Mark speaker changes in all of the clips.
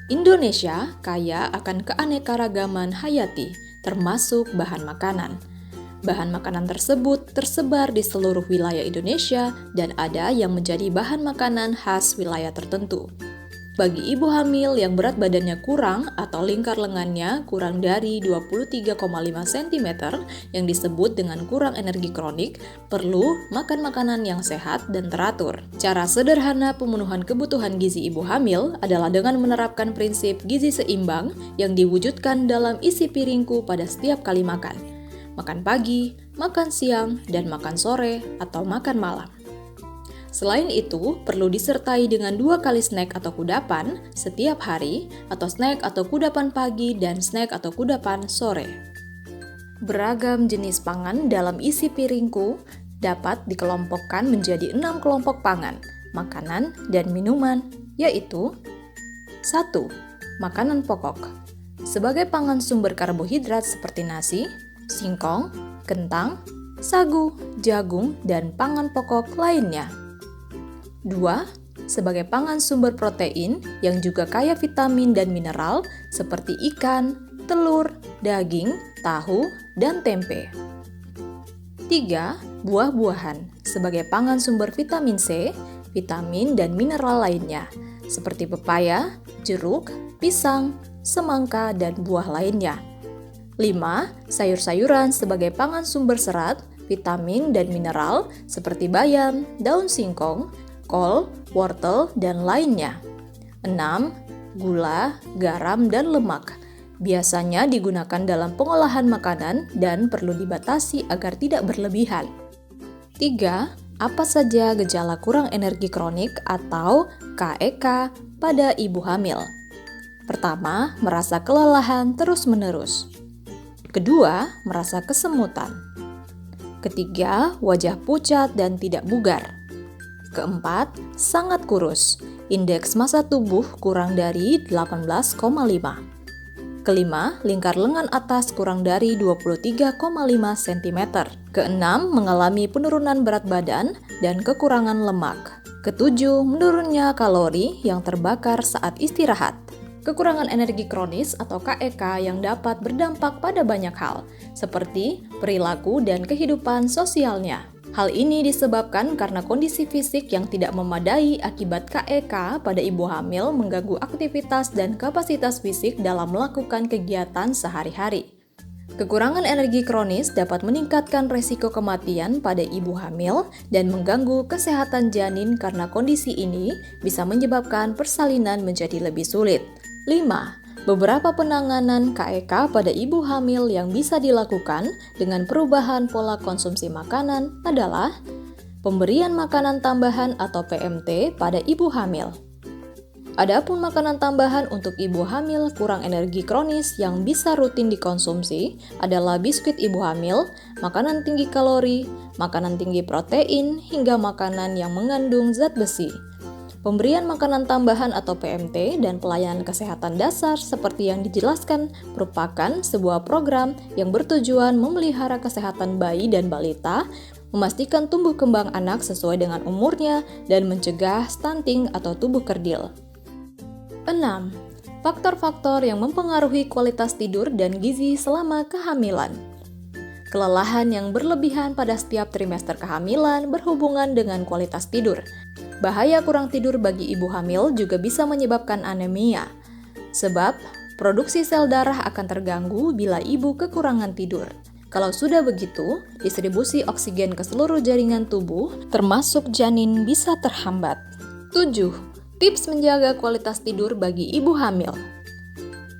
Speaker 1: Indonesia kaya akan keanekaragaman hayati, termasuk bahan makanan. Bahan makanan tersebut tersebar di seluruh wilayah Indonesia dan ada yang menjadi bahan makanan khas wilayah tertentu. Bagi ibu hamil yang berat badannya kurang atau lingkar lengannya kurang dari 23,5 cm yang disebut dengan kurang energi kronik, perlu makan makanan yang sehat dan teratur. Cara sederhana pemenuhan kebutuhan gizi ibu hamil adalah dengan menerapkan prinsip gizi seimbang yang diwujudkan dalam isi piringku pada setiap kali makan. Makan pagi, makan siang, dan makan sore atau makan malam. Selain itu, perlu disertai dengan 2 kali snack atau kudapan setiap hari, atau snack atau kudapan pagi dan snack atau kudapan sore. Beragam jenis pangan dalam isi piringku dapat dikelompokkan menjadi 6 kelompok pangan, makanan dan minuman, yaitu 1. Makanan pokok. Sebagai pangan sumber karbohidrat seperti nasi, singkong, kentang, sagu, jagung, dan pangan pokok lainnya. 2. Sebagai pangan sumber protein yang juga kaya vitamin dan mineral seperti ikan, telur, daging, tahu, dan tempe. 3. Buah-buahan sebagai pangan sumber vitamin C, vitamin dan mineral lainnya seperti pepaya, jeruk, pisang, semangka, dan buah lainnya. 5. Sayur-sayuran sebagai pangan sumber serat, vitamin, dan mineral seperti bayam, daun singkong, kol, wortel, dan lainnya. 6. Gula, garam, dan lemak. Biasanya digunakan dalam pengolahan makanan dan perlu dibatasi agar tidak berlebihan. 3. Apa saja gejala kurang energi kronik atau KEK pada ibu hamil? Pertama, merasa kelelahan terus-menerus. Kedua, merasa kesemutan. Ketiga, wajah pucat dan tidak bugar. Keempat, sangat kurus. Indeks massa tubuh kurang dari 18,5. Kelima, lingkar lengan atas kurang dari 23,5 cm. Keenam, mengalami penurunan berat badan dan kekurangan lemak. Ketujuh, menurunnya kalori yang terbakar saat istirahat. Kekurangan energi kronis atau KEK yang dapat berdampak pada banyak hal, seperti perilaku dan kehidupan sosialnya. Hal ini disebabkan karena kondisi fisik yang tidak memadai akibat KEK pada ibu hamil mengganggu aktivitas dan kapasitas fisik dalam melakukan kegiatan sehari-hari. Kekurangan energi kronis dapat meningkatkan resiko kematian pada ibu hamil dan mengganggu kesehatan janin karena kondisi ini bisa menyebabkan persalinan menjadi lebih sulit. 5. Beberapa penanganan KEK pada ibu hamil yang bisa dilakukan dengan perubahan pola konsumsi makanan adalah pemberian makanan tambahan atau PMT pada ibu hamil. Adapun makanan tambahan untuk ibu hamil kurang energi kronis yang bisa rutin dikonsumsi adalah biskuit ibu hamil, makanan tinggi kalori, makanan tinggi protein, hingga makanan yang mengandung zat besi. Pemberian makanan tambahan atau PMT dan pelayanan kesehatan dasar seperti yang dijelaskan merupakan sebuah program yang bertujuan memelihara kesehatan bayi dan balita, memastikan tumbuh kembang anak sesuai dengan umurnya, dan mencegah stunting atau tubuh kerdil. 6. Faktor-faktor yang mempengaruhi kualitas tidur dan gizi selama kehamilan. Kelelahan yang berlebihan pada setiap trimester kehamilan berhubungan dengan kualitas tidur. Bahaya kurang tidur bagi ibu hamil juga bisa menyebabkan anemia, sebab produksi sel darah akan terganggu bila ibu kekurangan tidur. Kalau sudah begitu, distribusi oksigen ke seluruh jaringan tubuh, termasuk janin, bisa terhambat. 7. Tips menjaga kualitas tidur bagi ibu hamil.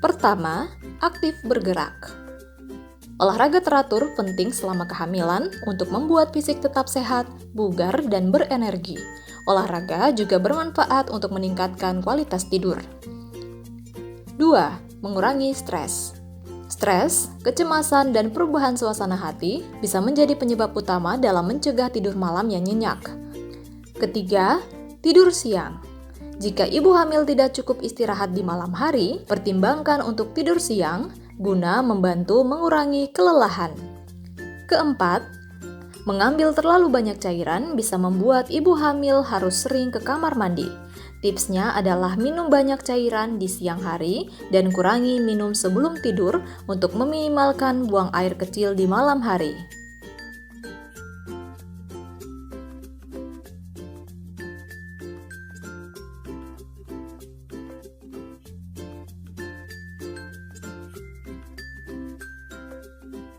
Speaker 1: Pertama, aktif bergerak. Olahraga teratur penting selama kehamilan untuk membuat fisik tetap sehat, bugar, dan berenergi. Olahraga juga bermanfaat untuk meningkatkan kualitas tidur. 2. Mengurangi stres. Stres, kecemasan, dan perubahan suasana hati bisa menjadi penyebab utama dalam mencegah tidur malam yang nyenyak. Ketiga, tidur siang. Jika ibu hamil tidak cukup istirahat di malam hari, pertimbangkan untuk tidur siang guna membantu mengurangi kelelahan. Keempat, Mengambil terlalu banyak cairan bisa membuat ibu hamil harus sering ke kamar mandi. Tipsnya adalah minum banyak cairan di siang hari dan kurangi minum sebelum tidur untuk meminimalkan buang air kecil di malam hari.